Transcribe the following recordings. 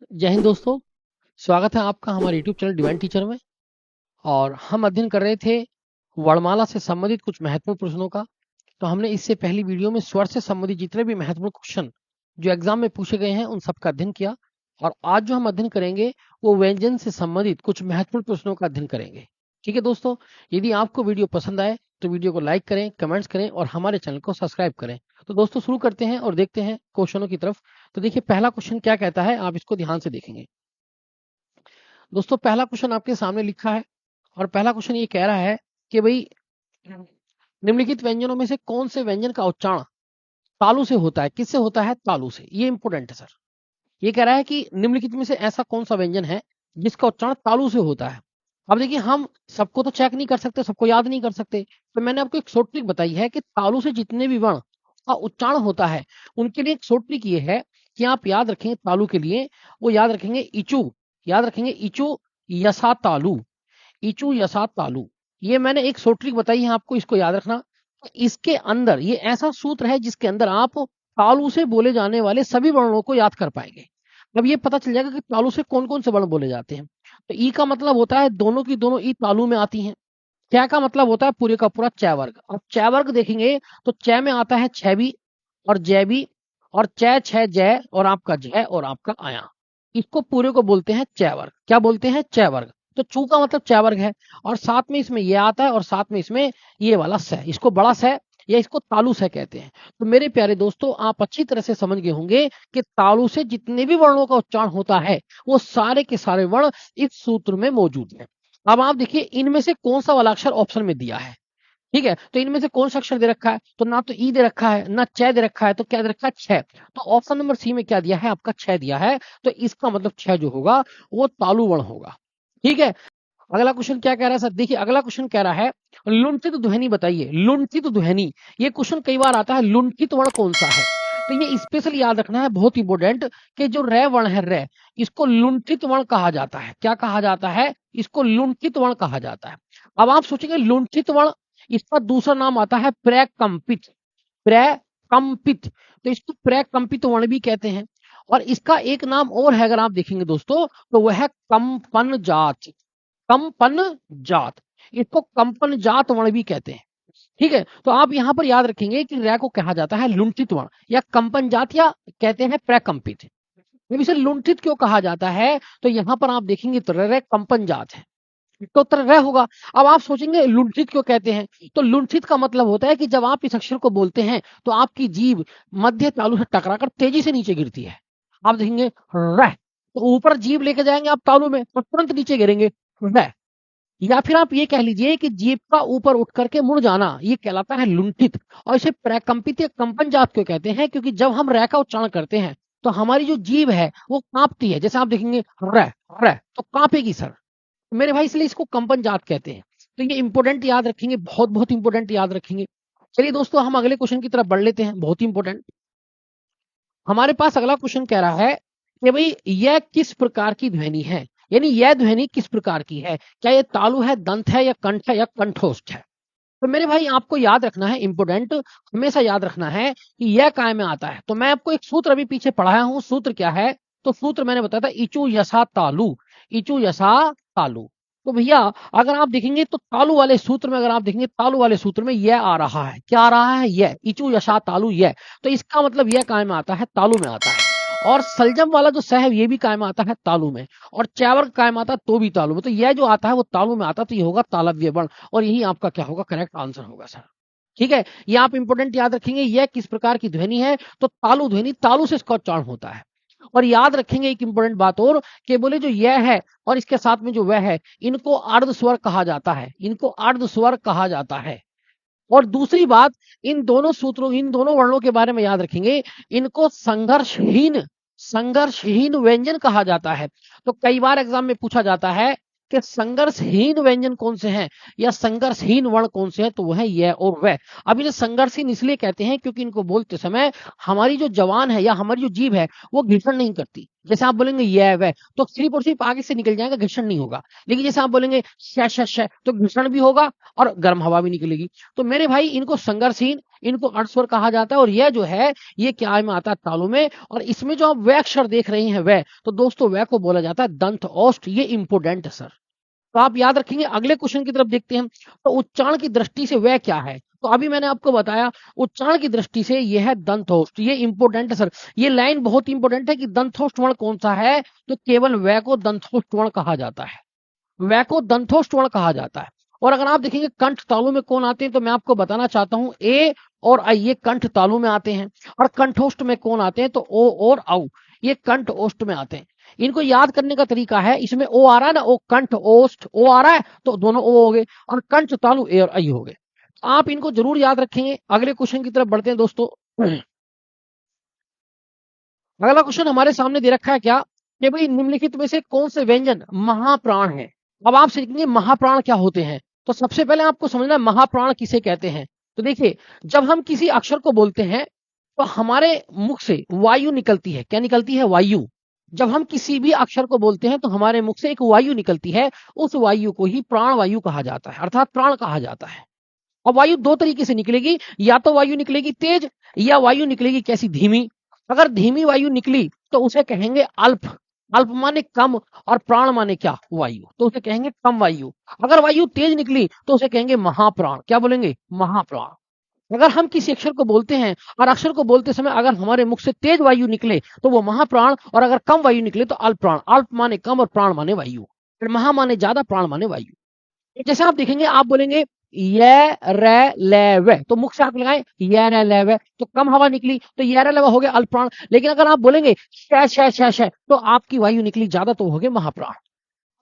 जय हिंद दोस्तों। स्वागत है आपका हमारे YouTube चैनल डिवाइन टीचर में। और हम अध्ययन कर रहे थे वर्णमाला से संबंधित कुछ महत्वपूर्ण प्रश्नों का। तो हमने इससे पहली वीडियो में स्वर से संबंधित जितने भी महत्वपूर्ण क्वेश्चन जो एग्जाम में पूछे गए हैं उन सबका अध्ययन किया। और आज जो हम अध्ययन करेंगे वो व्यंजन से संबंधित कुछ महत्वपूर्ण प्रश्नों का अध्ययन करेंगे। ठीक है दोस्तों, यदि आपको वीडियो पसंद आए तो वीडियो को लाइक करें, कमेंट्स करें और हमारे चैनल को सब्सक्राइब करें। तो दोस्तों शुरू करते हैं और देखते हैं क्वेश्चनों की तरफ। तो देखिए पहला क्वेश्चन क्या कहता है, आप इसको ध्यान से देखेंगे। दोस्तों पहला क्वेश्चन आपके सामने लिखा है और पहला क्वेश्चन ये कह रहा है कि भाई निम्नलिखित व्यंजनों में से कौन से व्यंजन का उच्चारण तालु से होता है। किससे होता है? तालु से। ये इंपोर्टेंट है सर। ये कह रहा है कि निम्नलिखित में से ऐसा कौन सा व्यंजन है जिसका उच्चारण तालु से होता है। अब देखिए हम सबको तो चेक नहीं कर सकते, सबको याद नहीं कर सकते, तो मैंने आपको एक शॉर्ट ट्रिक बताई है कि तालु से जितने भी वर्ण का उच्चारण होता है उनके लिए एक शॉर्ट ट्रिक ये है कि आप याद रखेंगे तालु के लिए, वो याद रखेंगे इचू, याद रखेंगे इचू यसा तालु, इचू यसा तालु। ये मैंने एक शॉर्ट ट्रिक बताई है आपको, इसको याद रखना। तो इसके अंदर ये ऐसा सूत्र है जिसके अंदर आप तालु से बोले जाने वाले सभी वर्णों को याद कर पाएंगे। अब ये पता चल जाएगा कि तालु से कौन कौन से वर्ण बोले जाते हैं। तो ई का मतलब होता है दोनों की दोनों ई तालु में आती हैं। च का मतलब होता है पूरे का पूरा च वर्ग। अब च वर्ग देखेंगे तो च में आता है छ भी और जय भी, और च छ जय और आपका जय और आपका आया। इसको पूरे को बोलते हैं च वर्ग। क्या बोलते हैं? च वर्ग। तो चू का मतलब च वर्ग है और साथ में इसमें ये आता है और साथ में इसमें ये वाला स, इसको बड़ा स या इसको तालु से कहते हैं। तो मेरे प्यारे दोस्तों आप अच्छी तरह से समझ गए होंगे कि तालु से जितने भी वर्णों का उच्चारण होता है वो सारे के सारे वर्ण इस सूत्र में मौजूद है। अब आप देखिए इनमें से कौन सा वाला अक्षर ऑप्शन में दिया है। ठीक है, तो इनमें से कौन सा अक्षर दे रखा है? तो ना तो ई दे रखा है ना च दे रखा है, तो क्या दे रखा है? छ। तो ऑप्शन नंबर सी में क्या दिया है? आपका छ दिया है। तो इसका मतलब छ जो होगा वो तालु वर्ण होगा। ठीक है, अगला क्वेश्चन क्या कह रहा है सर? देखिए अगला क्वेश्चन कह रहा है लुंठित ध्वनि बताइए। लुंठित ध्वनि, ये क्वेश्चन कई बार आता है, लुंठित वर्ण कौन सा है? तो ये स्पेशल याद रखना है, बहुत इंपोर्टेंट, कि जो रे वर्ण है रे, इसको लुंठित वर्ण कहा जाता है। क्या कहा जाता है? इसको लुंठित वर्ण कहा जाता है। अब आप सोचेंगे लुंठित वर्ण, इसका दूसरा नाम आता है प्रकंपित। प्रकंपित, तो इसको प्रकंपित वर्ण भी कहते हैं। और इसका एक नाम और है अगर आप देखेंगे दोस्तों, तो वह है कंपन जात। कंपन जात, इसको कंपन जात वर्ण भी कहते हैं। ठीक है, तो आप यहां पर याद रखेंगे कि रै को कहा जाता है लुंठित वर्ण या कंपन जात या कहते हैं प्रकंपित। जब इसे लुंठित क्यों कहा जाता है तो यहां पर आप देखेंगे तो रै कंपन जात है, तो उत्तर रै होगा। अब आप सोचेंगे लुंठित क्यों कहते हैं? तो लुंठित का मतलब होता है कि जब आप इस अक्षर को बोलते हैं तो आपकी जीभ मध्य तालु से टकराकर तेजी से नीचे गिरती है। आप देखेंगे रै, तो ऊपर जीभ लेके जाएंगे आप तालु में और तुरंत नीचे गिरेंगे रै। या फिर आप ये कह लीजिए कि जीभ का ऊपर उठ करके मुड़ जाना, ये कहलाता है लुंठित। और इसे प्रकंपित या कंपन जात क्यों कहते हैं? क्योंकि जब हम रै का उच्चारण करते हैं तो हमारी जो जीभ है वो कांपती है। जैसे आप देखेंगे रै रै, तो कांपेगी सर मेरे भाई, इसलिए इसको कंपन जात कहते हैं। तो ये इंपोर्टेंट याद रखेंगे, बहुत बहुत इंपोर्टेंट याद रखेंगे। चलिए दोस्तों हम अगले क्वेश्चन की तरफ बढ़ लेते हैं, बहुत ही इंपोर्टेंट। हमारे पास अगला क्वेश्चन कह रहा है कि भाई यह किस प्रकार की ध्वनि है, यानी यह ध्वनि किस प्रकार की है? क्या ये तालु है, दंत है या कंठ है या कंठोष्ठ है? तो मेरे भाई आपको याद रखना है, इंपोर्टेंट हमेशा याद रखना है कि यह काय में आता है। तो मैं आपको एक सूत्र अभी पीछे पढ़ाया हूं, सूत्र क्या है? तो सूत्र मैंने बताया था इचू यसा तालु, इचू यसा तालु। तो भैया अगर आप देखेंगे तो तालु वाले सूत्र में, अगर आप देखेंगे तालु वाले सूत्र में यह आ रहा है। क्या आ रहा है? यह, इचू यशा तालु यह। तो इसका मतलब यह काय में आता है? तालु में आता है। और सलजम वाला जो स है ये भी काय में आता है? तालु में। और चैवर काय में आता है? तो भी तालु में। तो यह जो आता है वो तालु में आता है, तो ये होगा तालव्य वर्ण। और यही आपका क्या होगा? करेक्ट आंसर होगा सर। ठीक है, ये आप इंपोर्टेंट याद रखेंगे, यह किस प्रकार की ध्वनि है? तो तालु ध्वनि, तालु से इसका उच्चारण होता है। और याद रखेंगे एक इंपोर्टेंट बात और, कि बोले जो यह है और इसके साथ में जो वह है, इनको अर्ध स्वर कहा जाता है, इनको अर्ध स्वर कहा जाता है। और दूसरी बात, इन दोनों सूत्रों, इन दोनों वर्णों के बारे में याद रखेंगे, इनको संघर्षहीन, संघर्षहीन व्यंजन कहा जाता है। तो कई बार एग्जाम में पूछा जाता है कि संघर्षहीन व्यंजन कौन से हैं या संघर्षहीन वर्ण कौन से हैं? तो वह है यह और वह। अब इन्हें संघर्षहीन इसलिए कहते हैं क्योंकि इनको बोलते समय हमारी जो जवान है या हमारी जो जीभ है वो घर्षण नहीं करती, जैसे आप बोलेंगे ये वह, तो सिर्फ और सिर्फ आगे से निकल जाएगा, घर्षण नहीं होगा। लेकिन जैसे आप बोलेंगे श, तो घर्षण भी होगा और गर्म हवा भी निकलेगी। तो मेरे भाई इनको संघर्षहीन, इनको अर्धस्वर कहा जाता है। और यह जो है ये क्या में आता है, तालु में। और इसमें जो आप वह अक्षर देख रहे हैं वह, तो दोस्तों वह को बोला जाता है दंत ओष्ठ। ये इंपोर्टेंट है सर, तो आप याद रखेंगे। अगले क्वेश्चन की तरफ देखते हैं। तो उच्चारण की दृष्टि से वह क्या है, तो अभी मैंने आपको बताया उच्चारण की दृष्टि से यह है दंतहोष्ठ। ये इंपोर्टेंट है सर, ये लाइन बहुत इंपोर्टेंट है कि दंतहोष्ठ वर्ण कौन सा है, तो केवल वह को दंतहोष्ठ वर्ण कहा जाता है, वह को दंतहोष्ठ वर्ण कहा जाता है। और अगर आप देखेंगे कंठ तालु में कौन आते हैं, तो मैं आपको बताना चाहता हूं ए और आई ये कंठ तालु में आते हैं। और कंठोष्ठ में कौन आते हैं, तो ओ और औ ये कंठ ओष्ठ में आते हैं। इनको याद करने का तरीका है, इसमें ओ आ रहा है ना, ओ कंठ ओष्ठ ओ आ रहा है, तो दोनों ओ हो गए, और कंठ तालु ए और आई हो गए। आप इनको जरूर याद रखेंगे। अगले क्वेश्चन की तरफ बढ़ते हैं दोस्तों। अगला क्वेश्चन हमारे सामने दे रखा है क्या, कि भाई निम्नलिखित में से कौन से व्यंजन महाप्राण है। अब आप सीखेंगे महाप्राण क्या होते हैं। तो सबसे पहले आपको समझना है महाप्राण किसे कहते हैं। तो देखिए, जब हम किसी अक्षर को बोलते हैं तो हमारे मुख से वायु निकलती है। क्या निकलती है, वायु। जब हम किसी भी अक्षर को बोलते हैं तो हमारे मुख से एक वायु निकलती है, उस वायु को ही प्राण वायु कहा जाता है, अर्थात प्राण कहा जाता है। और वायु दो तरीके से निकलेगी, या तो वायु निकलेगी तेज, या वायु निकलेगी कैसी, धीमी। अगर धीमी वायु निकली तो उसे कहेंगे अल्प। अल्प माने कम, और प्राण माने क्या, वायु, तो उसे कहेंगे कम वायु। अगर वायु तेज निकली तो उसे कहेंगे महाप्राण। क्या बोलेंगे, महाप्राण। अगर हम किसी अक्षर को बोलते हैं और अक्षर को बोलते समय अगर हमारे मुख से तेज वायु निकले तो वो महाप्राण, और अगर कम वायु निकले तो अल्प प्राण। अल्प माने कम और प्राण माने वायु, फिर महा माने ज्यादा, प्राण माने वायु। जैसे आप देखेंगे, आप बोलेंगे ये रे ले वे, तो मुख से आप लगाए ये रे ले वे, तो कम हवा निकली, तो ये रे ले वे हो गया अल्प प्राण। लेकिन अगर आप बोलेंगे श, तो आपकी वायु निकली ज्यादा, तो हो गए महाप्राण।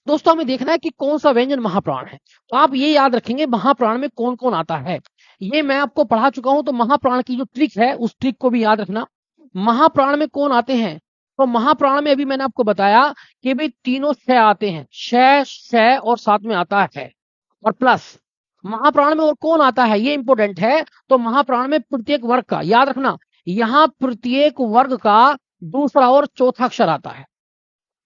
दोस्तों हमें देखना है कि कौन सा व्यंजन महाप्राण है। तो आप ये याद रखेंगे महाप्राण में कौन कौन आता है। ये मैं आपको पढ़ा चुका हूं, तो महाप्राण की जो ट्रिक है उस ट्रिक को भी याद रखना। महाप्राण में कौन आते हैं, तो महाप्राण में अभी मैंने आपको बताया कि भाई तीनों श आते हैं, श और साथ में आता है और प्लस। महाप्राण में और कौन आता है, ये इंपोर्टेंट है। तो महाप्राण में प्रत्येक वर्ग का, याद रखना, यहां प्रत्येक वर्ग का दूसरा और चौथा अक्षर आता है।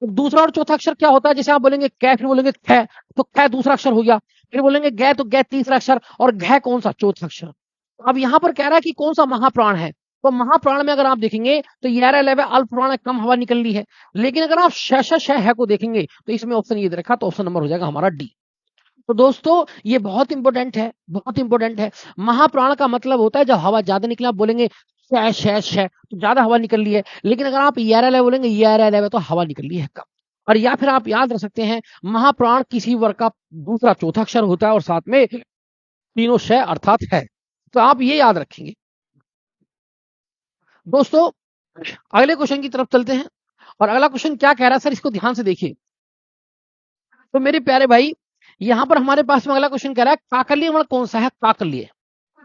तो दूसरा और चौथा अक्षर क्या होता है, जैसे आप बोलेंगे कै, फिर बोलेंगे ख, तो ख दूसरा अक्षर हो गया। फिर बोलेंगे गै, तो गै तीसरा अक्षर, और घ कौन सा, चौथा अक्षर। अब यहां पर कह रहा है कि कौन सा महाप्राण है। तो महाप्राण में अगर आप देखेंगे तो 11 अल्प प्राण है, कम हवा निकल रही है। लेकिन अगर आप श है को देखेंगे तो इसमें ऑप्शन ये रखा, तो ऑप्शन नंबर हो जाएगा हमारा डी। तो दोस्तों ये बहुत इंपॉर्टेंट है, बहुत इंपॉर्टेंट है। महाप्राण का मतलब होता है जब हवा ज्यादा निकले, आप बोलेंगे श, तो ज्यादा हवा निकल रही है। लेकिन अगर आप ये बोलेंगे ये, तो हवा निकल रही है कम। और या फिर आप याद रख सकते हैं, महाप्राण किसी वर्ग का दूसरा चौथा अक्षर होता है और साथ में तीनों श अर्थात है। तो आप ये याद रखेंगे। दोस्तों अगले क्वेश्चन की तरफ चलते हैं। और अगला क्वेश्चन क्या कह रहा है सर, इसको ध्यान से देखिए। तो मेरे प्यारे भाई, यहां पर हमारे पास में अगला क्वेश्चन कह रहा है काकल्य वर्ण कौन सा है, काकल्य।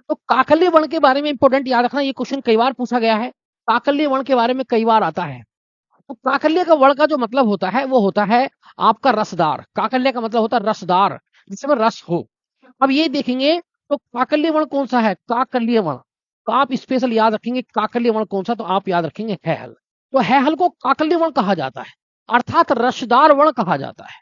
तो काकल्य वर्ण के बारे में इंपॉर्टेंट याद रखना, ये क्वेश्चन कई बार पूछा गया है। काकल्य वर्ण के बारे में कई बार आता है। तो काकल्य का वर्ण का जो मतलब होता है वो होता है आपका रसदार। काकल्य का मतलब होता है रसदार, जिसमें रस हो। अब ये देखेंगे तो काकल्य वर्ण कौन सा है, काकल्य वर्ण। तो आप स्पेशल याद रखेंगे काकल्य वर्ण कौन सा, तो आप याद रखेंगे है हल। तो है हल को काकल्य वर्ण कहा जाता है, अर्थात रसदार वर्ण कहा जाता है।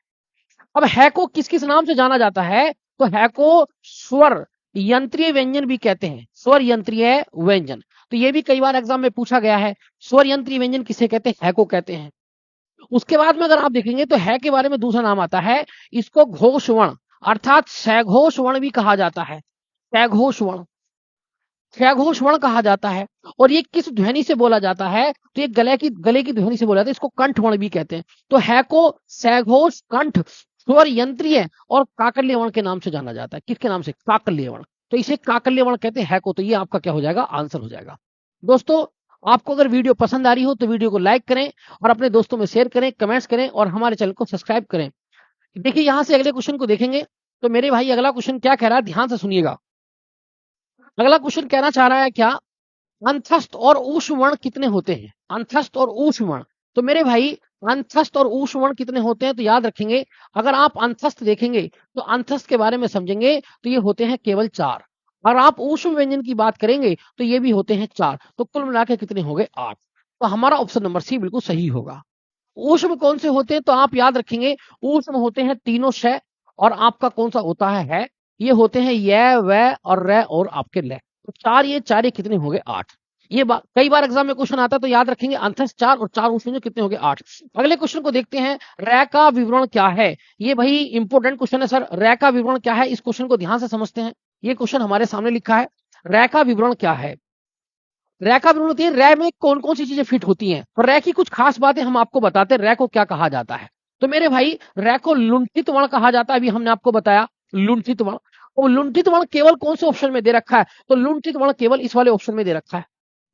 अब है को किस किस नाम से जाना जाता है, तो है को स्वर यंत्रीय व्यंजन भी कहते हैं, स्वर यंत्रीय व्यंजन। तो ये भी कई बार एग्जाम में पूछा गया है, स्वर यंत्रीय व्यंजन किसे कहते हैं, है को कहते हैं। उसके बाद में अगर आप देखेंगे तो है के बारे में दूसरा नाम आता है, इसको घोष वर्ण अर्थात सघोष वर्ण भी कहा जाता है। सघोष वर्ण, सघोष वर्ण कहा जाता है। और ये किस ध्वनि से बोला जाता है, तो ये गले की ध्वनि से बोला जाता है, इसको कंठ वर्ण भी कहते हैं। तो है को सघोष, कंठ, स्वर यंत्रीय और काकल्य वर्ण के नाम से जाना जाता है। किसके नाम से, काकल्य वर्ण। तो इसे काकल्य वर्ण कहते हैं है को। तो ये आपका क्या हो जाएगा, आंसर हो जाएगा। दोस्तों आपको अगर वीडियो पसंद आ रही हो तो वीडियो को लाइक करें और अपने दोस्तों में शेयर करें, कमेंट्स करें और हमारे चैनल को सब्सक्राइब करें। देखिए यहां से अगले क्वेश्चन को देखेंगे। तो मेरे भाई अगला क्वेश्चन क्या कह रहा है, ध्यान से सुनिएगा। अगला क्वेश्चन कहना चाह रहा है क्या, अंतस्थ और ऊष्म वर्ण कितने होते हैं, अंतस्थ और ऊष्म वर्ण। तो मेरे भाई अंतस्थ और ऊष्म वर्ण कितने होते हैं, तो याद रखेंगे अगर आप अंतस्थ देखेंगे तो अंतस्थ के बारे में समझेंगे तो ये होते हैं केवल 4। और आप ऊष्म व्यंजन की बात करेंगे तो ये भी होते हैं 4। तो कुल मिलाकर कितने हो गए, 8। तो हमारा ऑप्शन नंबर सी बिल्कुल सही होगा। ऊष्म कौन से होते हैं तो आप याद रखेंगे ऊष्म होते हैं तीनों शय, और आपका कौन सा होता है, ये होते हैं य व और र और आपके ल। तो चार ये कितने हो गए 8। ये कई बार एग्जाम में क्वेश्चन आता है तो याद रखेंगे अंतस 4 और 4 ऊष्म कितने हो गए 8। अगले क्वेश्चन को देखते हैं, र का विवरण क्या है। ये भाई इंपोर्टेंट क्वेश्चन है सर, र का विवरण क्या है, इस क्वेश्चन को ध्यान से समझते हैं। ये क्वेश्चन हमारे सामने लिखा है, र का विवरण क्या है। रੈ का विवरण होती है, रੈ में कौन कौन सी चीजें फिट होती हैं, तो रੈ की कुछ खास बातें हम आपको बताते हैं, रੈ को क्या कहा जाता है। तो मेरे भाई रੈ को लुंठित वर्ण कहा जाता है, अभी हमने आपको बताया लुंठित वर्ण। और लुंठित वर्ण केवल कौन से ऑप्शन में दे रखा है, तो लुंठित वर्ण केवल इस वाले ऑप्शन में दे रखा है,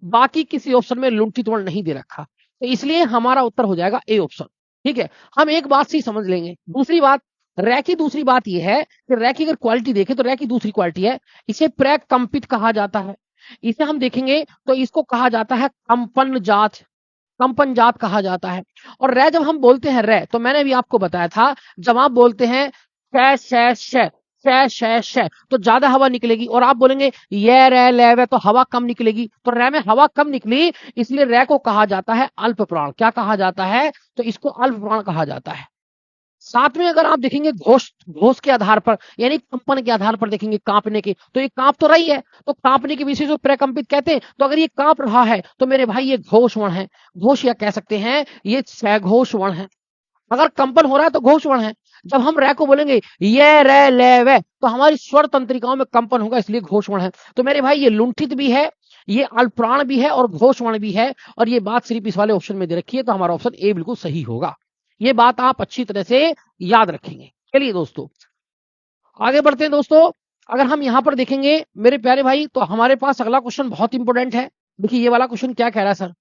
बाकी किसी ऑप्शन में लुंठित वर्ण नहीं दे रखा। तो इसलिए हमारा उत्तर हो जाएगा ए ऑप्शन। ठीक है, हम एक बात से समझ लेंगे। दूसरी बात, रੈ की दूसरी बात यह है कि रੈ की अगर क्वालिटी देखें तो रੈ की दूसरी क्वालिटी है, इसे प्रकंपित कहा जाता है। इसे हम देखेंगे तो इसको कहा जाता है कंपन जात, कंपन जात कहा जाता है। और रੈ जब हम बोलते हैं रੈ, तो मैंने भी आपको बताया था, जब आप बोलते हैं तो ज्यादा हवा निकलेगी, और आप बोलेंगे ये रे ले वे तो हवा कम निकलेगी। तो रੈ में हवा कम निकली, इसलिए रੈ को कहा जाता है अल्प प्राण। क्या कहा जाता है, तो इसको अल्प प्राण कहा जाता है। साथ में अगर आप देखेंगे घोष, घोष के आधार पर यानी कंपन के आधार पर देखेंगे कांपने के, तो ये कांप तो रही है, तो कांपने के विषय को प्रकंपित कहते हैं। तो अगर ये कांप रहा है तो मेरे भाई ये घोष वर्ण है, घोष या कह सकते हैं ये सघोष वर्ण है। अगर कंपन हो रहा है तो घोष वर्ण है। जब हम रੈ को बोलेंगे ये रे ले वे, तो हमारी स्वर तंत्रिकाओं में कंपन होगा, इसलिए घोष वर्ण है। तो मेरे भाई ये लुंठित भी है, ये अल्पप्राण भी है और घोष वर्ण भी है, और ये बात सिर्फ इस वाले ऑप्शन में दे रखी है, तो हमारा ऑप्शन ए बिल्कुल सही होगा। ये बात आप अच्छी तरह से याद रखेंगे। चलिए दोस्तों आगे बढ़ते हैं। दोस्तों अगर हम यहां पर देखेंगे मेरे प्यारे भाई, तो हमारे पास अगला क्वेश्चन बहुत इंपॉर्टेंट है। देखिए ये वाला क्वेश्चन क्या कह रहा है सर,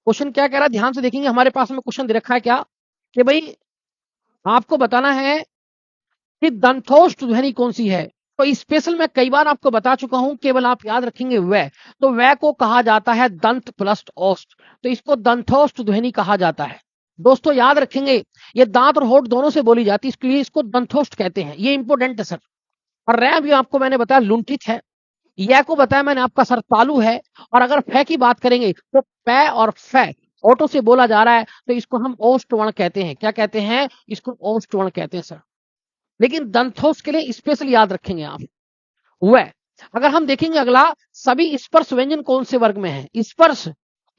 क्वेश्चन क्या कह रहा है, ध्यान से देखेंगे। हमारे पास में क्वेश्चन दे रखा है क्या, कि भाई आपको बताना है कि दंथोष्ठ ध्वनि कौन सी है। तो स्पेशल मैं कई बार आपको बता चुका हूं, केवल आप याद रखेंगे वह। तो वह को कहा जाता है दंत प्लस ओष्ठ, तो इसको दंथोष्ठ ध्वनि कहा जाता है। दोस्तों याद रखेंगे ये दांत और होठ दोनों से बोली जाती है, इसके लिए इसको दंथोष्ठ कहते हैं। ये इंपोर्टेंट है सर। और रैम भी आपको मैंने बताया लुंठित है, यह को बताया मैंने आपका सर तालु है। और अगर फै की बात करेंगे तो पै और फै ऑटो से बोला जा रहा है, तो इसको हम ओष्ठ वर्ण कहते हैं। क्या कहते हैं, इसको ओष्ठ वर्ण कहते हैं सर। लेकिन दंथोस के लिए स्पेशल याद रखेंगे आप वह। अगर हम देखेंगे अगला, सभी स्पर्श व्यंजन कौन से वर्ग में है। स्पर्श,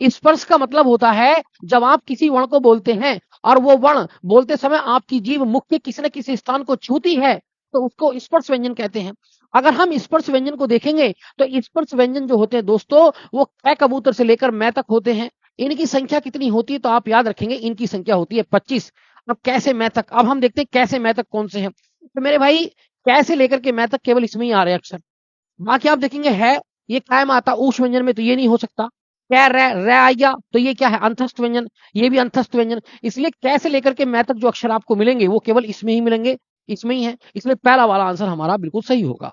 स्पर्श का मतलब होता है जब आप किसी वर्ण को बोलते हैं और वो वर्ण बोलते समय आपकी जीभ मुख के किसी न किसी स्थान को छूती है, तो उसको स्पर्श व्यंजन कहते हैं। अगर हम स्पर्श व्यंजन को देखेंगे तो स्पर्श व्यंजन जो होते हैं दोस्तों, वो कै कबूतर से लेकर मैं तक होते हैं। इनकी संख्या कितनी होती है, तो आप याद रखेंगे इनकी संख्या होती है 25। अब कैसे मैं तक, अब हम देखते हैं कैसे मैं तक कौन से हैं। तो मेरे भाई कैसे लेकर के मैं तक केवल इसमें ही आ रहे हैं अक्षर, बाकी आप देखेंगे है ये कायम आता ऊष व्यंजन में, तो ये नहीं हो सकता। क्या रै आ गया, तो ये क्या है अंतस्थ व्यंजन, ये भी अंतस्थ व्यंजन। इसलिए कैसे लेकर के मैं तक जो अक्षर आपको मिलेंगे वो केवल इसमें ही मिलेंगे, इसमें ही है। इसलिए पहला वाला आंसर हमारा बिल्कुल सही होगा।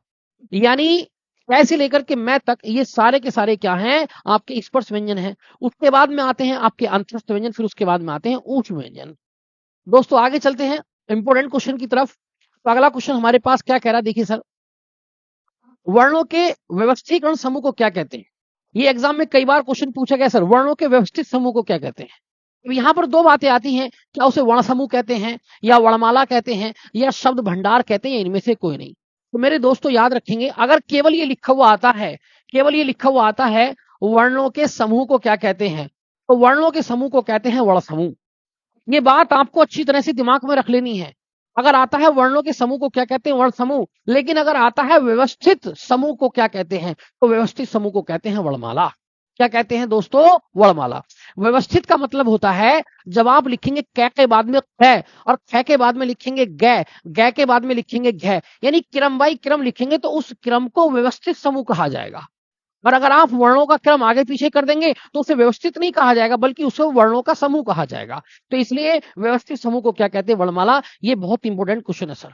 यानी कैसे लेकर के मैं तक ये सारे के सारे क्या हैं, आपके स्पर्श व्यंजन हैं। उसके बाद में आते हैं आपके अंतस्थ व्यंजन, फिर उसके बाद में आते हैं ऊष्म व्यंजन। दोस्तों आगे चलते हैं इंपोर्टेंट क्वेश्चन की तरफ। तो अगला क्वेश्चन हमारे पास क्या कह रहा है, देखिए सर, वर्णों के व्यवस्थीकरण समूह को क्या कहते हैं। ये एग्जाम में कई बार क्वेश्चन पूछा गया सर, वर्णों के व्यवस्थित समूह को क्या कहते हैं। तो यहाँ पर दो बातें आती हैं, क्या उसे वर्ण समूह कहते हैं या वर्णमाला कहते हैं या शब्द भंडार कहते हैं, इनमें से कोई नहीं। तो मेरे दोस्तों याद रखेंगे, अगर केवल ये लिखा हुआ आता है, केवल ये लिखा हुआ आता है वर्णों के समूह को क्या कहते हैं, तो वर्णों के समूह को कहते हैं वर्ण समूह। ये बात आपको अच्छी तरह से दिमाग में रख लेनी है। अगर आता है वर्णों के समूह को क्या कहते हैं, वर्ण समूह। लेकिन अगर आता है व्यवस्थित समूह को क्या कहते हैं, तो व्यवस्थित समूह को कहते हैं वर्णमाला। क्या कहते हैं दोस्तों, वर्णमाला। व्यवस्थित का मतलब होता है जब आप लिखेंगे कै के बाद में कै और ख के बाद में लिखेंगे गै, गै के बाद में लिखेंगे घै, यानी क्रम बाई क्रम लिखेंगे, तो उस क्रम को व्यवस्थित समूह कहा जाएगा। और अगर आप वर्णों का क्रम आगे पीछे कर देंगे तो उसे व्यवस्थित नहीं कहा जाएगा, बल्कि उसे वर्णों का समूह कहा जाएगा। तो इसलिए व्यवस्थित समूह को क्या कहते हैं, वर्णमाला। ये बहुत इंपॉर्टेंट क्वेश्चन है सर।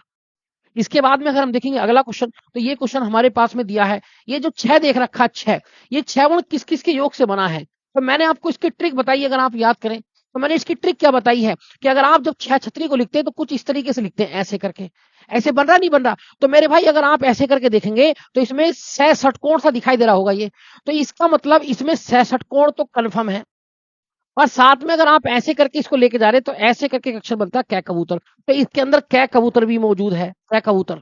इसके बाद में अगर हम देखेंगे अगला क्वेश्चन, तो ये क्वेश्चन हमारे पास में दिया है, ये जो 6 देख रखा है 6, ये 6 वर्ण किस किस के योग से बना है। तो मैंने आपको इसकी ट्रिक बताई, अगर आप याद करें तो मैंने इसकी ट्रिक क्या बताई है, कि अगर आप जब 6 छतरी को लिखते हैं तो कुछ इस तरीके से लिखते हैं, ऐसे करके। ऐसे बन रहा नहीं बन रहा, तो मेरे भाई अगर आप ऐसे करके देखेंगे तो इसमें 6 षटकोण सा दिखाई दे रहा होगा ये। तो इसका मतलब इसमें 6 षटकोण तो कन्फर्म है। और साथ में अगर आप ऐसे करके इसको लेके जा रहे हैं तो ऐसे करके एक अक्षर बनता है कै कबूतर, तो इसके अंदर कै कबूतर भी मौजूद है, कै कबूतर।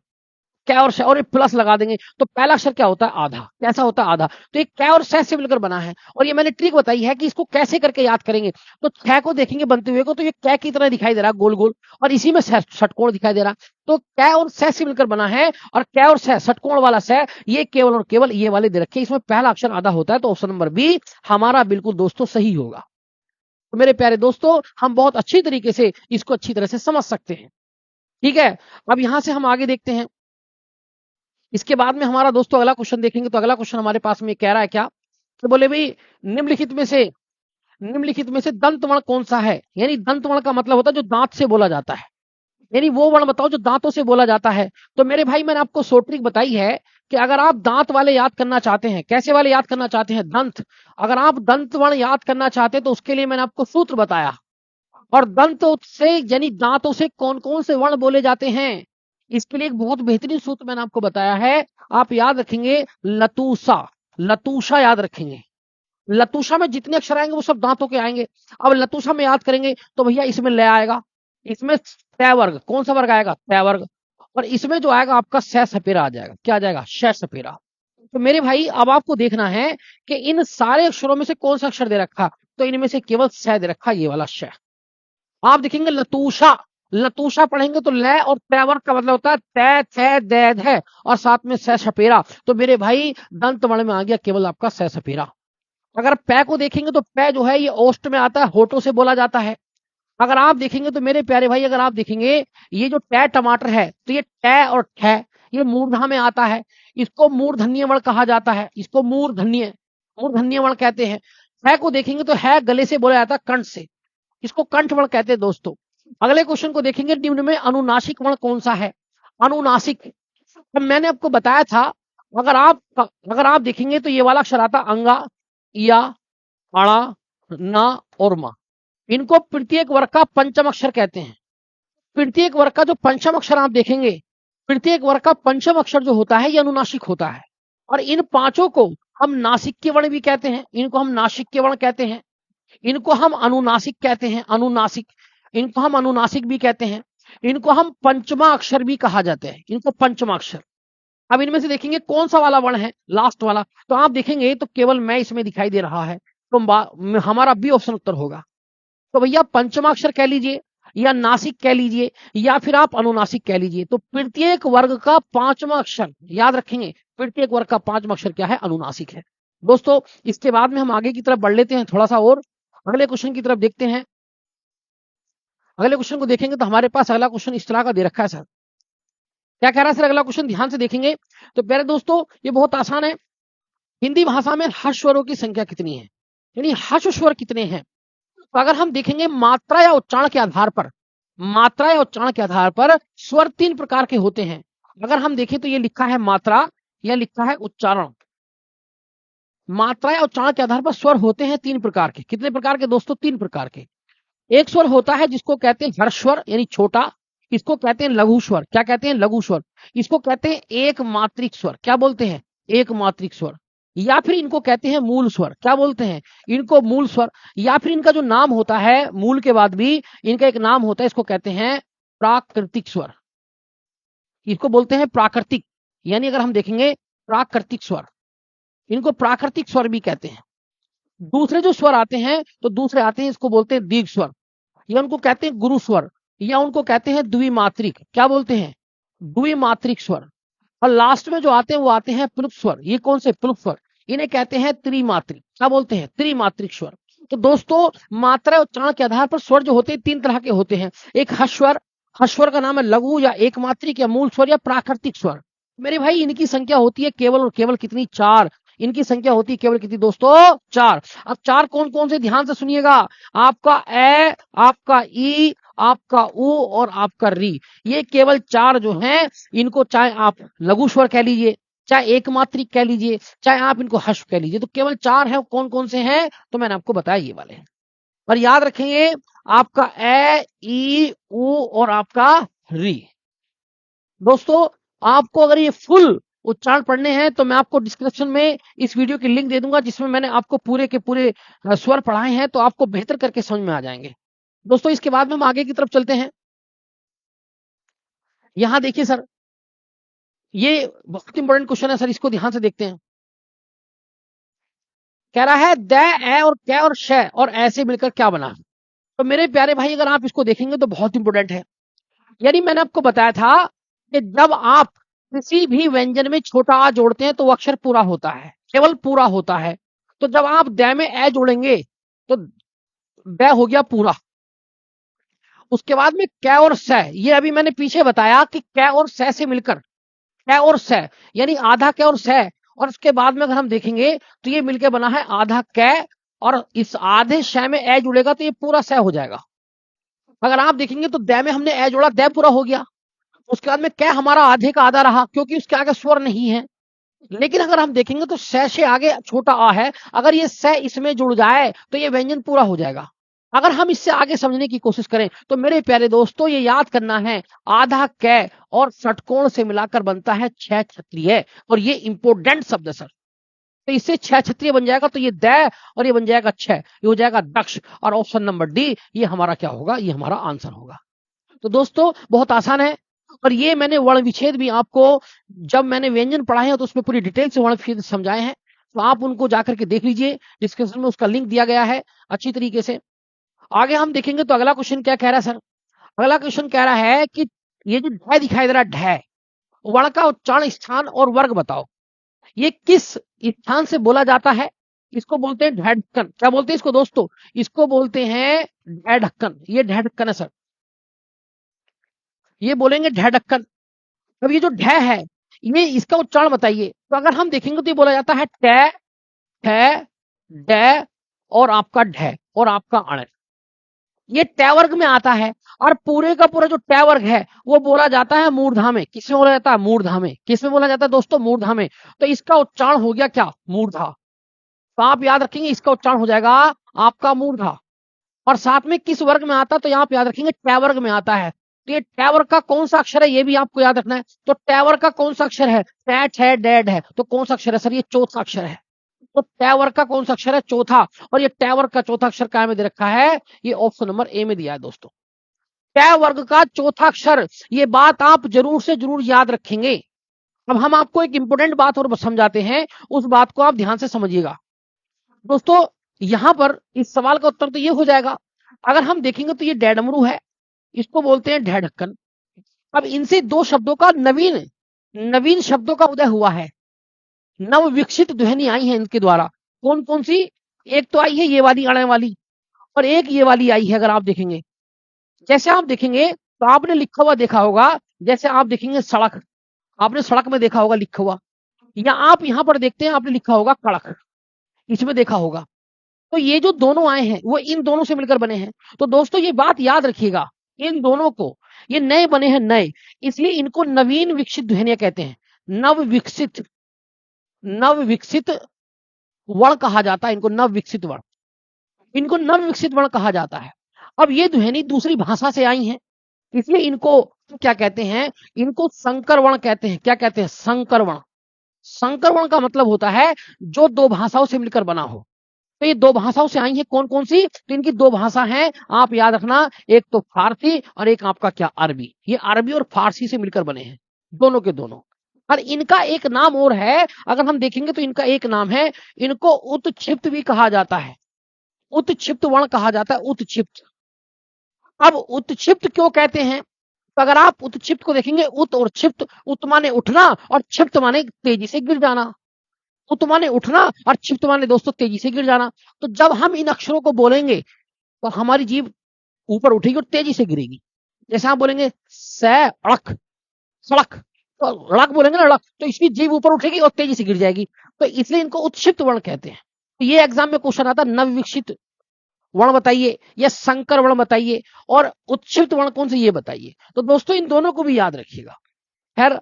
कै और शै और एक प्लस लगा देंगे तो पहला अक्षर क्या होता है? आधा। कैसा होता है? आधा। तो एक कै और शै से मिलकर बना है, और ये मैंने ट्रिक बताई है कि इसको कैसे करके याद करेंगे। तो कै को देखेंगे बनते हुए को, तो ये कै की तरह दिखाई दे रहा है गोल गोल, और इसी में षटकोण दिखाई दे रहा। तो कै और शै से मिलकर बना है, और कै और शै षटकोण वाला शै, ये केवल और केवल ये वाले दे रखे, इसमें पहला अक्षर आधा होता है। तो ऑप्शन नंबर बी हमारा बिल्कुल दोस्तों सही होगा। तो मेरे प्यारे दोस्तों, हम बहुत अच्छी तरीके से इसको अच्छी तरह से समझ सकते हैं। ठीक है, अब यहां से हम आगे देखते हैं। इसके बाद में हमारा दोस्तों अगला क्वेश्चन देखेंगे। तो अगला क्वेश्चन हमारे पास में कह रहा है क्या, तो बोले भाई निम्नलिखित में से दंत वर्ण कौन सा है? यानी दंत वर्ण का मतलब होता है जो दांत से बोला जाता है, यानी वो वर्ण बताओ जो दांतों से बोला जाता है। तो मेरे भाई मैंने आपको शॉर्ट ट्रिक बताई है कि अगर आप दांत वाले याद करना चाहते हैं, कैसे वाले याद करना चाहते हैं? दंत। अगर आप दंत वर्ण याद करना चाहते हैं तो उसके लिए मैंने आपको सूत्र बताया, और दंत से यानी दांतों से कौन कौन से वर्ण बोले जाते हैं, इसके लिए एक बहुत बेहतरीन सूत्र मैंने आपको बताया है। आप याद रखेंगे लतूसा, लतूसा याद रखेंगे। लतूसा में जितने अक्षर आएंगे वो सब दांतों के आएंगे। अब लतूसा में याद करेंगे तो भैया इसमें ल आएगा, इसमें तय वर्ग, कौन सा वर्ग आएगा? तय वर्ग। और इसमें जो आएगा आपका सै सपेरा आ जाएगा। क्या आ जाएगा? शै सपेरा। तो मेरे भाई अब आपको देखना है कि इन सारे अक्षरों में से कौन सा अक्षर दे रखा, तो इनमें से केवल सै दे रखा, ये वाला शै। आप देखेंगे लतूशा, लतूशा पढ़ेंगे तो ल और तैवर का मतलब होता है तै थे दैद है, और साथ में सै सपेरा। तो मेरे भाई दंत वर्ण में आ गया केवल आपका सै सपेरा। अगर पै को देखेंगे तो पै जो है ये ओष्ठ में आता है, होठों से बोला जाता है। अगर आप देखेंगे तो मेरे प्यारे भाई, अगर आप देखेंगे ये जो टै टमाटर है, तो ये टै और ठै ये मूर्धन्य में आता है। इसको मूर्धन्य वर्ण कहा जाता है, इसको मूर्धन्य मूर्धन्य वर्ण कहते हैं। है को देखेंगे तो है गले से बोला जाता है, कंठ से, इसको कंठ वर्ण कहते हैं दोस्तों। अगले क्वेश्चन को देखेंगे, निम्न में अनुनासिक वर्ण कौन सा है? अनुनासिक, तो मैंने आपको बताया था, अगर आप देखेंगे तो ये वाला अक्षर आता अंगा, या, अड़ा, ना और मा। इनको प्रत्येक वर्ग का पंचम अक्षर कहते हैं। प्रत्येक वर्ग का जो पंचम अक्षर आप देखेंगे, प्रत्येक वर्ग का पंचम अक्षर जो होता है ये अनुनासिक होता है। और इन पांचों को हम नासिक के वर्ण भी कहते हैं, इनको हम नासिक के वर्ण कहते हैं, इनको हम अनुनासिक कहते हैं, अनुनासिक। इनको हम अनुनासिक भी कहते हैं, इनको हम पंचमा अक्षर भी कहा जाता है, इनको पंचमा अक्षर। अब इनमें से देखेंगे कौन सा वाला वर्ण है, लास्ट वाला। तो आप देखेंगे तो केवल मैं इसमें दिखाई दे रहा है, तो हमारा बी ऑप्शन उत्तर होगा। तो भैया पंचमा अक्षर कह लीजिए, या नासिक कह लीजिए, या फिर आप अनुनासिक कह लीजिए। तो प्रत्येक वर्ग का पांचवा अक्षर याद रखेंगे, प्रत्येक वर्ग का पांचवा अक्षर क्या है? अनुनासिक है। दोस्तों इसके बाद में हम आगे की तरफ बढ़ लेते हैं थोड़ा सा, और अगले क्वेश्चन की तरफ देखते हैं। अगले क्वेश्चन को देखेंगे तो हमारे पास अगला क्वेश्चन इस तरह का दे रखा है सर। क्या कह रहा है सर अगला क्वेश्चन? ध्यान से देखेंगे तो प्यारे दोस्तों ये बहुत आसान है। हिंदी भाषा में हर्ष स्वरों की संख्या कितनी है, यानी हर्ष स्वर कितने हैं? तो अगर हम देखेंगे मात्रा या उच्चारण के आधार पर, मात्रा या उच्चारण के आधार पर स्वर तीन प्रकार के होते हैं। अगर हम देखें तो ये लिखा है मात्रा, या लिखा है उच्चारण। मात्रा या उच्चारण के आधार पर स्वर होते हैं तीन प्रकार के। कितने प्रकार के दोस्तों? तीन प्रकार के। एक स्वर होता है जिसको कहते हैं हर्ष स्वर, यानी छोटा, इसको कहते हैं लघु स्वर। क्या कहते हैं? लघु स्वर। इसको कहते हैं एक मात्रिक स्वर। क्या बोलते हैं? एक मात्रिक स्वर। या फिर इनको कहते हैं मूल स्वर। क्या बोलते हैं? इनको मूल स्वर। या फिर इनका जो नाम होता है मूल के बाद भी इनका एक नाम होता है, इसको कहते हैं प्राकृतिक स्वर। इसको बोलते हैं प्राकृतिक, यानी अगर हम देखेंगे प्राकृतिक स्वर, इनको प्राकृतिक स्वर भी कहते हैं। दूसरे जो स्वर आते हैं तो दूसरे आते हैं, इसको बोलते हैं दीर्घ स्वर, या उनको कहते हैं गुरु स्वर, या उनको कहते हैं द्विमात्रिक। क्या बोलते हैं? द्विमात्रिक स्वर। और लास्ट में जो आते हैं वो आते हैं प्लुप स्वर। ये कौन से? प्लुप स्वर। इन्हें कहते हैं त्रिमात्रिक। क्या बोलते हैं? त्रिमात्रिक स्वर। तो दोस्तों मात्रा और उच्चारण के आधार पर स्वर जो होते हैं तीन तरह के होते हैं। एक हस्वर, हस्वर का नाम है लघु या एक मात्रिक या मूल स्वर या प्राकृतिक स्वर। मेरे भाई इनकी संख्या होती है केवल और केवल कितनी? चार। इनकी संख्या होती है केवल कितनी दोस्तों? चार। अब चार कौन कौन से? ध्यान से सुनिएगा। आपका ए, आपका ई, आपका उ और आपका री। ये केवल चार जो हैं, इनको चाहे आप लघु स्वर कह लीजिए, चाहे एक मात्रिक कह लीजिए, चाहे आप इनको हर्ष कह लीजिए। तो केवल चार है। कौन कौन से हैं? तो मैंने आपको बताया ये वाले हैं। और याद रखेंगे आपका ए, ई, उ और आपका री। दोस्तों आपको अगर ये फुल उच्चारण पढ़ने हैं तो मैं आपको डिस्क्रिप्शन में इस वीडियो की लिंक दे दूंगा, जिसमें मैंने आपको पूरे के पूरे स्वर पढ़ाए हैं, तो आपको बेहतर करके समझ में आ जाएंगे। दोस्तों इसके बाद में हम आगे की तरफ चलते हैं। यहां देखिए सर, ये बहुत इंपॉर्टेंट क्वेश्चन है सर, इसको ध्यान से देखते हैं। कह रहा है द, ए और कै और श और ऐसे मिलकर क्या बना। तो मेरे प्यारे भाई अगर आप इसको देखेंगे तो बहुत इंपॉर्टेंट है। यानी मैंने आपको बताया था कि जब आप किसी भी व्यंजन में छोटा आ जोड़ते हैं तो वो अक्षर पूरा होता है, केवल पूरा होता है। तो जब आप द में ए जोड़ेंगे तो द हो गया पूरा। उसके बाद में कै और स, ये अभी मैंने पीछे बताया कि कै और स से मिलकर, कै और स यानी आधा कै और स, और उसके बाद में अगर हम देखेंगे तो ये मिलकर बना है आधा कै, और इस आधे श में ए जुड़ेगा तो ये पूरा स हो जाएगा। अगर आप देखेंगे तो द में हमने ए जोड़ा, द पूरा हो गया। उसके बाद में कै हमारा आधे का आधा रहा, क्योंकि उसके आगे स्वर नहीं है। लेकिन अगर हम देखेंगे तो स से आगे छोटा आ है, अगर ये स इसमें जुड़ जाए तो ये व्यंजन पूरा हो जाएगा। अगर हम इससे आगे समझने की कोशिश करें तो मेरे प्यारे दोस्तों ये याद करना है, आधा कै और षटकोण से मिलाकर बनता है छह क्षत्रिय, और ये इंपोर्टेंट शब्द है सर। तो इससे छह क्षत्रिय बन जाएगा, तो ये द और ये बन जाएगा छह, ये हो जाएगा दक्ष, और ऑप्शन नंबर डी ये हमारा क्या होगा, ये हमारा आंसर होगा। तो दोस्तों बहुत आसान है, और ये मैंने वर्ण विच्छेद भी आपको जब मैंने व्यंजन पढ़ाए हैं तो उसमें पूरी डिटेल से वर्ण विच्छेद समझाए हैं, तो आप उनको जाकर के देख लीजिए, डिस्क्रिप्शन में उसका लिंक दिया गया है अच्छी तरीके से। आगे हम देखेंगे तो अगला क्वेश्चन क्या कह रहा है सर। अगला क्वेश्चन कह रहा है कि ये जो ढ दिखाई दे रहा है, ढ वर्ण का उच्चारण स्थान और वर्ग बताओ। ये किस स्थान से बोला जाता है। इसको बोलते हैं ढ ढक्कन। क्या बोलते हैं इसको दोस्तों, इसको बोलते हैं ढ ढक्कन। ये ढ ढक्कन है सर, ये बोलेंगे ढ ढक्कन। अब ये जो ढ है, ये इसका उच्चारण बताइए। तो अगर हम देखेंगे तो ये बोला जाता है ट, ठ, ड और आपका ढ और आपका अण। ये ट वर्ग में आता है, और पूरे का पूरा जो ट वर्ग है वो बोला जाता है मूर्धा में। किसमें बोला जाता है, मूर्धा में। किसमें बोला जाता है दोस्तों, मूर्धा में। तो इसका उच्चारण हो गया क्या, मूर्धा। तो आप याद रखेंगे इसका उच्चारण हो जाएगा आपका मूर्धा। और साथ में किस वर्ग में आता है, तो यहाँ पे याद रखेंगे ट वर्ग में आता है। तो ये ट वर्ग का कौन सा अक्षर है ये भी आपको याद रखना है। तो ट वर्ग का कौन सा अक्षर है, टैट है, डेड है, तो कौन सा अक्षर है सर, ये चौथा अक्षर है। तो ट वर्ग का कौन सा अक्षर है, चौथा। और ये ट वर्ग का चौथा अक्षर क्या में दे रखा है, ये ऑप्शन नंबर ए में दिया है दोस्तों। ट वर्ग का चौथा अक्षर, ये बात आप जरूर से जरूर याद रखेंगे। अब हम आपको एक इंपोर्टेंट बात और समझाते हैं, उस बात को आप ध्यान से समझिएगा दोस्तों। यहां पर इस सवाल का उत्तर तो ये हो जाएगा, अगर हम देखेंगे तो ये डैडमरू है, इसको बोलते हैं ढ ढक्कन। अब इनसे दो शब्दों का नवीन नवीन शब्दों का उदय हुआ है, नव विकसित ध्वनि आई है इनके द्वारा। कौन कौन सी, एक तो आई है ये वाली अण वाली, और एक ये वाली आई है। अगर आप देखेंगे, जैसे आप देखेंगे तो आपने लिखा हुआ देखा होगा, जैसे आप देखेंगे सड़क, आपने सड़क में देखा होगा लिखा हुआ, या आप यहां पर देखते हैं आपने लिखा होगा कड़क, इसमें देखा होगा। तो ये जो दोनों आए हैं वो इन दोनों से मिलकर बने हैं। तो दोस्तों ये बात याद रखिएगा, इन दोनों को, ये नए बने हैं, नए, इसलिए इनको नवीन विकसित ध्वनियां कहते हैं। नव विकसित वर्ण कहा जाता है इनको, नव विकसित वर्ण, इनको नव विकसित वर्ण कहा जाता है। अब ये ध्वनि दूसरी भाषा से आई है, इसलिए इनको क्या कहते हैं, इनको संकर वर्ण कहते हैं। क्या कहते हैं, संकर वर्ण। संकर वर्ण का मतलब होता है जो दो भाषाओं से मिलकर बना हो। तो ये दो भाषाओं से आई है, कौन कौन सी, तो इनकी दो भाषा हैं, आप याद रखना, एक तो फारसी और एक आपका क्या, अरबी। ये अरबी और फारसी से मिलकर बने हैं, दोनों के दोनों। और इनका एक नाम और है, अगर हम देखेंगे तो इनका एक नाम है, इनको उत्क्षिप्त भी कहा जाता है, उत्क्षिप्त वर्ण कहा जाता है, उत्क्षिप्त। अब उत्क्षिप्त क्यों कहते हैं, तो अगर आप उत्क्षिप्त को देखेंगे, उत और क्षिप्त, उत माने उठना और क्षिप्त माने तेजी से गिर जाना। उत माने उठना और क्षिप्त माने दोस्तों तेजी से गिर जाना। तो जब हम इन अक्षरों को बोलेंगे तो हमारी जीभ ऊपर उठेगी और तेजी से गिरेगी। जैसे आप बोलेंगे सड़क, सड़क, तो ड़क बोलेंगे ना, ड़क, तो इसकी जीभ ऊपर उठेगी और तेजी से गिर जाएगी। तो इसलिए इनको उत्क्षिप्त वर्ण कहते हैं। तो ये एग्जाम में क्वेश्चन आता है, नवविकसित वर्ण बताइए या संकर वर्ण बताइए, और उत्क्षिप्त वर्ण कौन से ये बताइए। तो दोस्तों इन दोनों को भी याद रखिएगा। खैर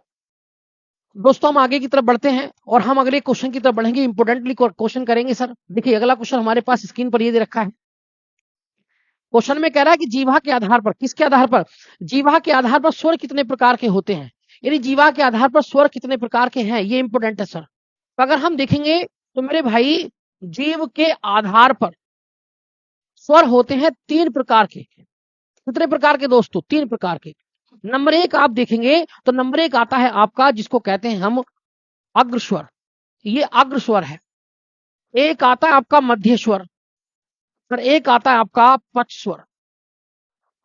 दोस्तों हम आगे की तरफ बढ़ते हैं और हम अगले क्वेश्चन की तरफ बढ़ेंगे, इंपोर्टेंटली क्वेश्चन करेंगे सर। देखिए अगला क्वेश्चन हमारे पास स्क्रीन पर ये दे रखा है। क्वेश्चन में कह रहा है कि जीवा के आधार पर, किसके आधार पर, जीवा के आधार पर स्वर कितने प्रकार के होते हैं। यानी जीवा के आधार पर स्वर कितने प्रकार के हैं, ये इंपोर्टेंट है सर। तो अगर हम देखेंगे तो मेरे भाई जीव के आधार पर स्वर होते हैं 3 प्रकार के। कितने प्रकार के दोस्तों? 3 प्रकार के। नंबर 1 आप देखेंगे तो नंबर 1 आता है आपका जिसको कहते हैं हम अग्रस्वर, ये अग्रस्वर है। एक आता है आपका मध्य स्वर और एक आता है आपका पक्ष स्वर।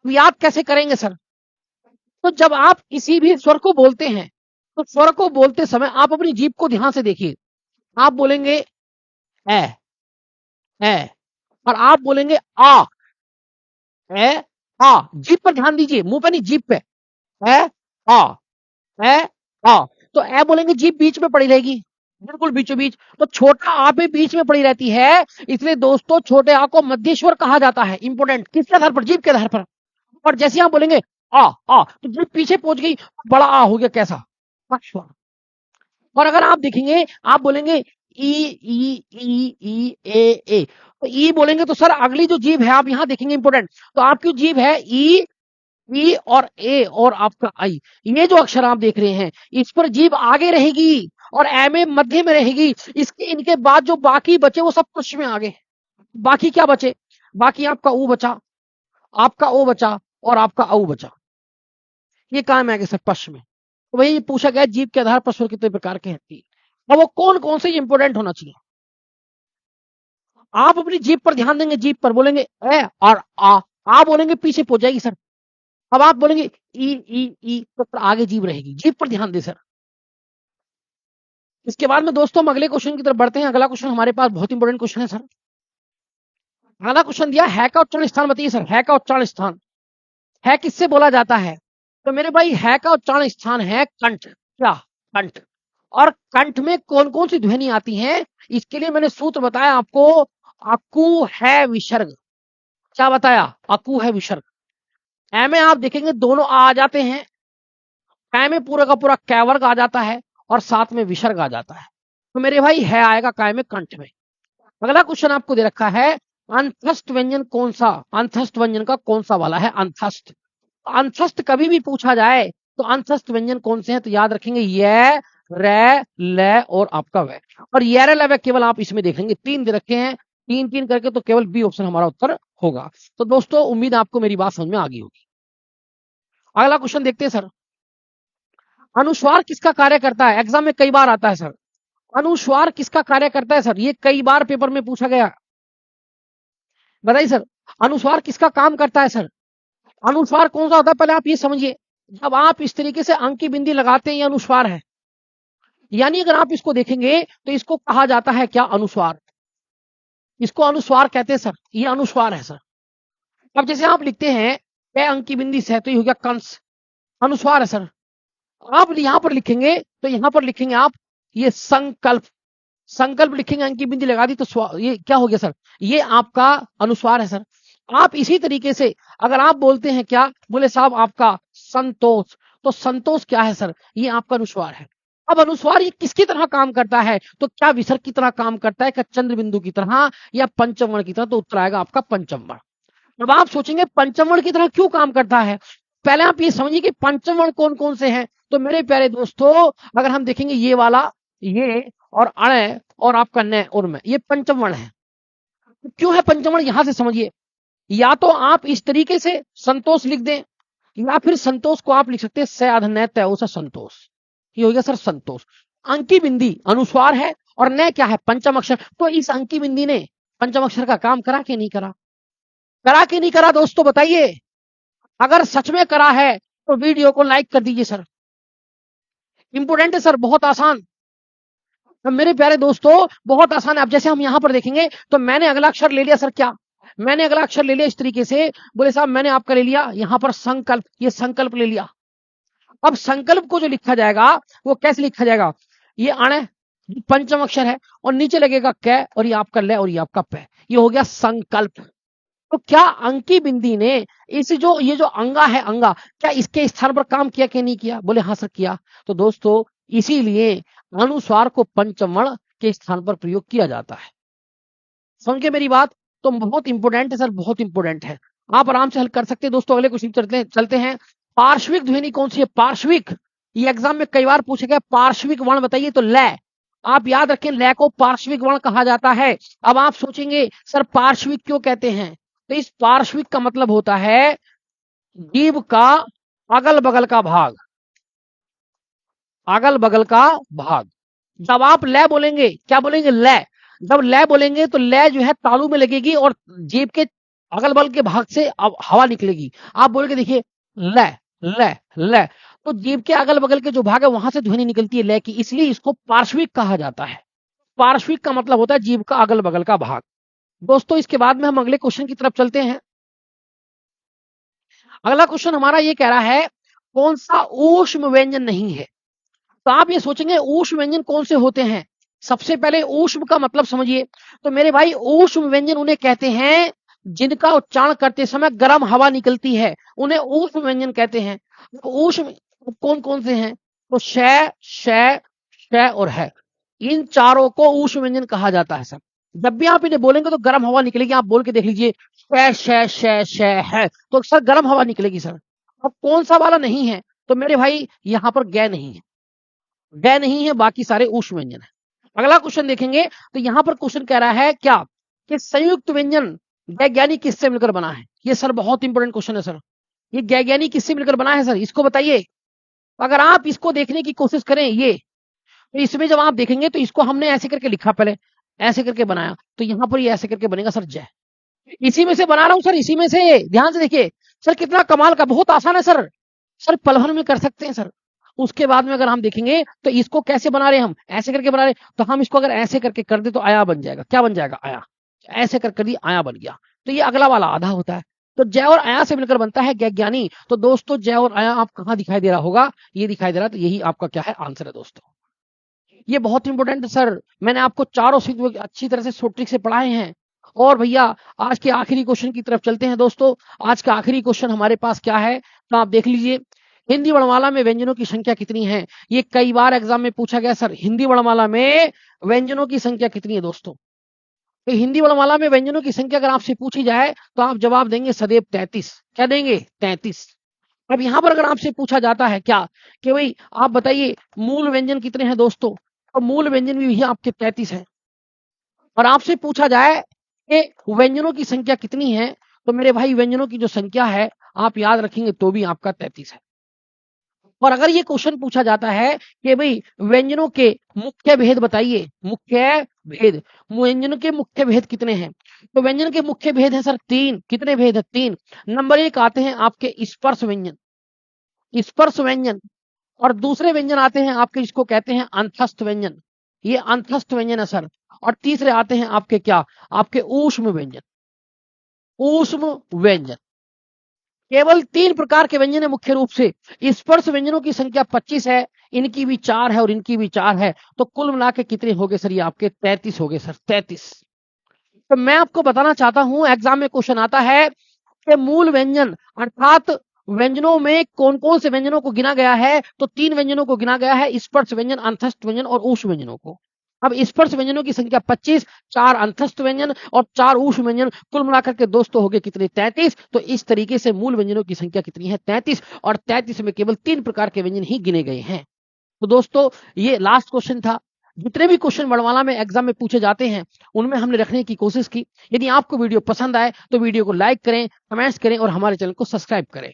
याद कैसे करेंगे सर? तो जब आप किसी भी स्वर को बोलते हैं तो स्वर को बोलते समय आप अपनी जीभ को ध्यान से देखिए। आप बोलेंगे ए और आप बोलेंगे आ, ए आ। जीभ पर ध्यान दीजिए, मुंह पे नहीं, जीभ पे। ए आ, ए आ। तो ए बोलेंगे, जीभ बीच में पड़ी रहेगी, बिल्कुल बीचों बीच। तो छोटा आ भी बीच में पड़ी रहती है, इसलिए दोस्तों छोटे आ को मध्यस्वर कहा जाता है। इंपोर्टेंट, किसके आधार पर? जीभ के आधार पर। और जैसे आप बोलेंगे आ तो जीभ पीछे पहुंच गई, बड़ा आ हो गया, कैसा? पक्ष। और अगर आप देखेंगे, आप बोलेंगे ई ई ई ई ए, तो ई बोलेंगे तो सर अगली जो जीभ है आप यहां देखेंगे, इंपोर्टेंट, तो आपकी जीभ है ई और ए और आपका आई। ये जो अक्षर आप देख रहे हैं इस पर जीभ आगे रहेगी और ए में मध्य में रहेगी। इसके इनके बाद जो बाकी बचे वो सब पक्ष में आगे। बाकी क्या बचे? बाकी आपका ऊ बचा, आपका ओ बचा और आपका औ बचा। ये कहां में आगे सर? पक्ष में। तो वही पूछा गया जीभ के आधार पर स्वर कितने प्रकार के हैं। अब वो कौन कौन से इंपोर्टेंट होना चाहिए? आप अपनी जीभ पर ध्यान देंगे, जीभ पर बोलेंगे ए और आ बोलेंगे पीछे पहुंच जाएगी सर। अब आप बोलेंगे ई तो आगे जीभ रहेगी, जीभ पर ध्यान दे सर। इसके बाद में दोस्तों हम अगले क्वेश्चन की तरफ बढ़ते हैं। अगला क्वेश्चन हमारे पास बहुत इंपोर्टेंट क्वेश्चन है सर। अगला क्वेश्चन दिया है का उच्चारण स्थान बताइए सर। है का उच्चारण स्थान है किससे बोला जाता है? तो मेरे भाई है का उच्चारण स्थान है कंठ। क्या? कंठ। और कंठ में कौन कौन सी ध्वनि आती है इसके लिए मैंने सूत्र बताया आपको, अकु है विसर्ग। क्या बताया? अकु है विसर्ग। ए में आप देखेंगे दोनों आ जाते हैं, कै में पूरा का पूरा कै वर्ग आ जाता है और साथ में विसर्ग आ जाता है। तो मेरे भाई है आएगा काय में, कंठ में। अगला क्वेश्चन आपको दे रखा है अंतस्थ व्यंजन कौन सा? अंतस्थ व्यंजन का कौन सा वाला है? अंतस्थ। अंतस्थ कभी भी पूछा जाए तो अंतस्थ व्यंजन कौन से हैं? तो याद रखेंगे ये, रे, ले और आपका वे। और ये रे ले वे केवल आप इसमें देखेंगे 3 दे रखे हैं, 3 करके तो केवल बी ऑप्शन हमारा उत्तर होगा। तो दोस्तों उम्मीद आपको मेरी बात समझ में आ गई होगी। अगला क्वेश्चन देखते हैं सर। अनुस्वार किसका कार्य करता है? एग्जाम में कई बार आता है सर। अनुस्वार किसका कार्य करता है सर? ये कई बार पेपर में पूछा गया। बताइए सर, अनुस्वार किसका काम करता है सर? अनुस्वार कौन सा होता है पहले आप ये समझिए। जब आप इस तरीके से अंक की बिंदी लगाते हैं ये अनुस्वार है, यानी अगर आप इसको देखेंगे तो इसको कहा जाता है क्या? अनुस्वार। इसको अनुस्वार कहते हैं सर, ये अनुस्वार है सर। अब जैसे आप लिखते हैं कै अंक की बिंदी से, तो ये हो गया कंस, अनुस्वार है सर। आप यहां पर लिखेंगे तो यहां पर लिखेंगे आप ये संकल्प, संकल्प लिखेंगे, अंक की बिंदी लगा दी तो ये क्या हो गया सर? ये आपका अनुस्वार है सर। आप इसी तरीके से अगर आप बोलते हैं क्या, बोले साहब आपका संतोष, तो संतोष क्या है सर? ये आपका अनुस्वार है। अब अनुस्वार ये किसकी तरह काम करता है? तो क्या विसर्ग की तरह काम करता है, क्या चंद्र बिंदु की तरह या पंचम वर्ण की तरह? तो उत्तर आएगा आपका पंचम वर्ण। अब आप सोचेंगे पंचम वर्ण की तरह क्यों काम करता है? पहले आप ये समझिए कि पंचम वर्ण कौन कौन से हैं। तो मेरे प्यारे दोस्तों अगर हम देखेंगे ये वाला, ये और अण और आपका न और में, ये पंचम वर्ण है। क्यों है पंचम वर्ण? यहां से समझिए। या तो आप इस तरीके से संतोष लिख दें, या फिर संतोष को आप लिख सकते हैं सयाधन तय संतोष। ये हो गया सर संतोष। अंकी बिंदी अनुस्वार है और न क्या है? पंचम अक्षर। तो इस अंकी बिंदी ने पंचम अक्षर का काम करा कि नहीं करा? करा कि नहीं करा दोस्तों बताइए। अगर सच में करा है तो वीडियो को लाइक कर दीजिए सर। इंपोर्टेंट है सर, बहुत आसान। तो मेरे प्यारे दोस्तों बहुत आसान है। अब जैसे हम यहां पर देखेंगे तो मैंने अगला अक्षर ले लिया सर। क्या? मैंने अगला अक्षर ले लिया इस तरीके से, बोले साहब मैंने आपका ले लिया यहां पर संकल्प, ये संकल्प ले लिया। अब संकल्प को जो लिखा जाएगा वो कैसे लिखा जाएगा? ये अण पंचम अक्षर है और नीचे लगेगा कै और ये आपका ल और ये आपका पै, ये हो गया संकल्प। तो क्या अंकी बिंदी ने इस जो ये जो अंगा है, अंगा, क्या इसके स्थान पर काम किया कि नहीं किया? बोले हाँ सर किया। तो दोस्तों इसीलिए अनुस्वार को पंचम वर्ण के स्थान पर प्रयोग किया जाता है। समझे मेरी बात? तो बहुत इंपोर्टेंट है सर, बहुत इंपोर्टेंट है। आप आराम से हल कर सकते हैं दोस्तों। अगले क्वेश्चन चलते हैं। पार्श्विक ध्वनि कौन सी है? पार्श्विक ये एग्जाम में कई बार पूछा गया पार्श्विक वर्ण बताइए, तो ल, आप याद रखें ल को पार्श्विक वर्ण कहा जाता है। अब आप सोचेंगे सर पार्श्विक क्यों कहते हैं, तो इस पार्श्विक का मतलब होता है जीभ का अगल बगल का भाग, अगल बगल का भाग। जब आप ल बोलेंगे, क्या बोलेंगे ल, जब ल बोलेंगे तो ल जो है तालू में लगेगी और जीभ के अगल बगल के भाग से अब हवा निकलेगी। आप बोलेंगे देखिए ल ल ल, तो जीभ के अगल बगल के जो भाग है वहां से ध्वनि निकलती है ल की, इसलिए इसको पार्श्विक कहा जाता है। पार्श्विक का मतलब होता है जीभ का अगल बगल का भाग। दोस्तों इसके बाद में हम अगले क्वेश्चन की तरफ चलते हैं। अगला क्वेश्चन हमारा ये कह रहा है कौन सा ऊष्म व्यंजन नहीं है। तो आप ये सोचेंगे ऊष्म व्यंजन कौन से होते हैं। सबसे पहले ऊष्म का मतलब समझिए, तो मेरे भाई ऊष्म व्यंजन उन्हें कहते हैं जिनका उच्चारण करते समय गर्म हवा निकलती है, उन्हें ऊष्म व्यंजन कहते हैं। ऊष्म कौन कौन से हैं, तो श, श, श और है, इन चारों को ऊष्म व्यंजन कहा जाता है सर। जब भी आप इन्हें बोलेंगे तो गर्म हवा निकलेगी। आप बोल के देख लीजिए श है, तो सर गर्म हवा निकलेगी सर। अब कौन सा वाला नहीं है, तो मेरे भाई यहाँ पर ग नहीं है, ग नहीं है, बाकी सारे ऊष्म व्यंजन है। अगला क्वेश्चन देखेंगे तो यहाँ पर क्वेश्चन कह रहा है क्या कि संयुक्त व्यंजन वैज्ञानिक किससे मिलकर बना है। ये सर बहुत इंपॉर्टेंट क्वेश्चन है सर, ये वैज्ञानिक किससे मिलकर बना है सर, इसको बताइए। अगर आप इसको देखने की कोशिश करें ये, तो इसमें जब आप देखेंगे तो इसको हमने ऐसे करके लिखा, पहले ऐसे करके बनाया, तो यहाँ पर ये ऐसे करके बनेगा सर जय। इसी में से बना रहा हूं सर, इसी में से, ध्यान से देखिए सर कितना कमाल का, बहुत आसान है सर, सर पल भर में कर सकते हैं सर। उसके बाद में अगर हम देखेंगे तो इसको कैसे बना रहे हैं, हम ऐसे करके बना रहे हैं, तो हम इसको अगर ऐसे करके कर दे तो आया बन जाएगा। क्या बन जाएगा, आया। ऐसे कर दिया आया बन गया, तो ये अगला वाला आधा होता है। तो जय और आया से मिलकर बनता है वैज्ञानी। तो दोस्तों जय और आया आप कहां दिखाई दे रहा होगा, ये दिखाई दे रहा है, तो यही आपका क्या है आंसर है दोस्तों। ये बहुत इंपॉर्टेंट है सर, मैंने आपको चारों सीट अच्छी तरह से सोट्रिक से पढ़ाए हैं। और भैया आज के आखिरी क्वेश्चन की तरफ चलते हैं दोस्तों। आज का आखिरी क्वेश्चन हमारे पास क्या है, तो आप देख लीजिए हिंदी वर्णमाला में व्यंजनों की संख्या कितनी है। ये कई बार एग्जाम में पूछा गया सर, हिंदी वर्णमाला में व्यंजनों की संख्या कितनी है दोस्तों। तो हिंदी वर्णमाला में व्यंजनों की संख्या अगर आपसे पूछी जाए तो आप जवाब देंगे सदैव 33। क्या देंगे, 33। अब यहां पर अगर आपसे पूछा जाता है क्या कि भाई आप बताइए मूल व्यंजन कितने हैं दोस्तों, तो मूल व्यंजन भी आपके 33 है। और आपसे पूछा जाए कि व्यंजनों की संख्या कितनी है, तो मेरे भाई व्यंजनों की जो संख्या है आप याद रखेंगे तो भी आपका 33 है। और अगर ये क्वेश्चन पूछा जाता है कि भाई व्यंजनों के मुख्य भेद बताइए, मुख्य भेद, व्यंजनों के मुख्य भेद कितने हैं, तो व्यंजन के मुख्य भेद हैं सर 3। कितने भेद है, 3। नंबर 1 आते हैं आपके स्पर्श व्यंजन, स्पर्श व्यंजन। और दूसरे व्यंजन आते हैं आपके जिसको कहते हैं अंतस्थ व्यंजन, ये अंतस्थ व्यंजन है सर। और तीसरे आते हैं आपके क्या, आपके ऊष्म व्यंजन, ऊष्म व्यंजन। केवल 3 प्रकार के व्यंजन है मुख्य रूप से। स्पर्श व्यंजनों की संख्या 25 है, इनकी भी 4 है और इनकी भी 4 है, तो कुल मिला के कितने हो गए सर, ये आपके 33 हो गए सर, 33। तो मैं आपको बताना चाहता हूं एग्जाम में क्वेश्चन आता है कि मूल व्यंजन अर्थात व्यंजनों में कौन कौन से व्यंजनों को गिना गया है, तो 3 व्यंजनों को गिना गया है, स्पर्श व्यंजन, अंतस्थ व्यंजन और ऊष्म व्यंजनों को। अब स्पर्श व्यंजनों की संख्या 25, 4 अंतस्थ व्यंजन और 4 ऊष्म व्यंजन, कुल मिलाकर के दोस्तों हो गए कितने, 33। तो इस तरीके से मूल व्यंजनों की संख्या कितनी है, 33। और 33 में केवल 3 प्रकार के व्यंजन ही गिने गए हैं। तो दोस्तों ये लास्ट क्वेश्चन था। जितने भी क्वेश्चन वर्णमाला में एग्जाम में पूछे जाते हैं उनमें हमने रखने की कोशिश की। यदि आपको वीडियो पसंद आए तो वीडियो को लाइक करें, कमेंट्स करें और हमारे चैनल को सब्सक्राइब करें।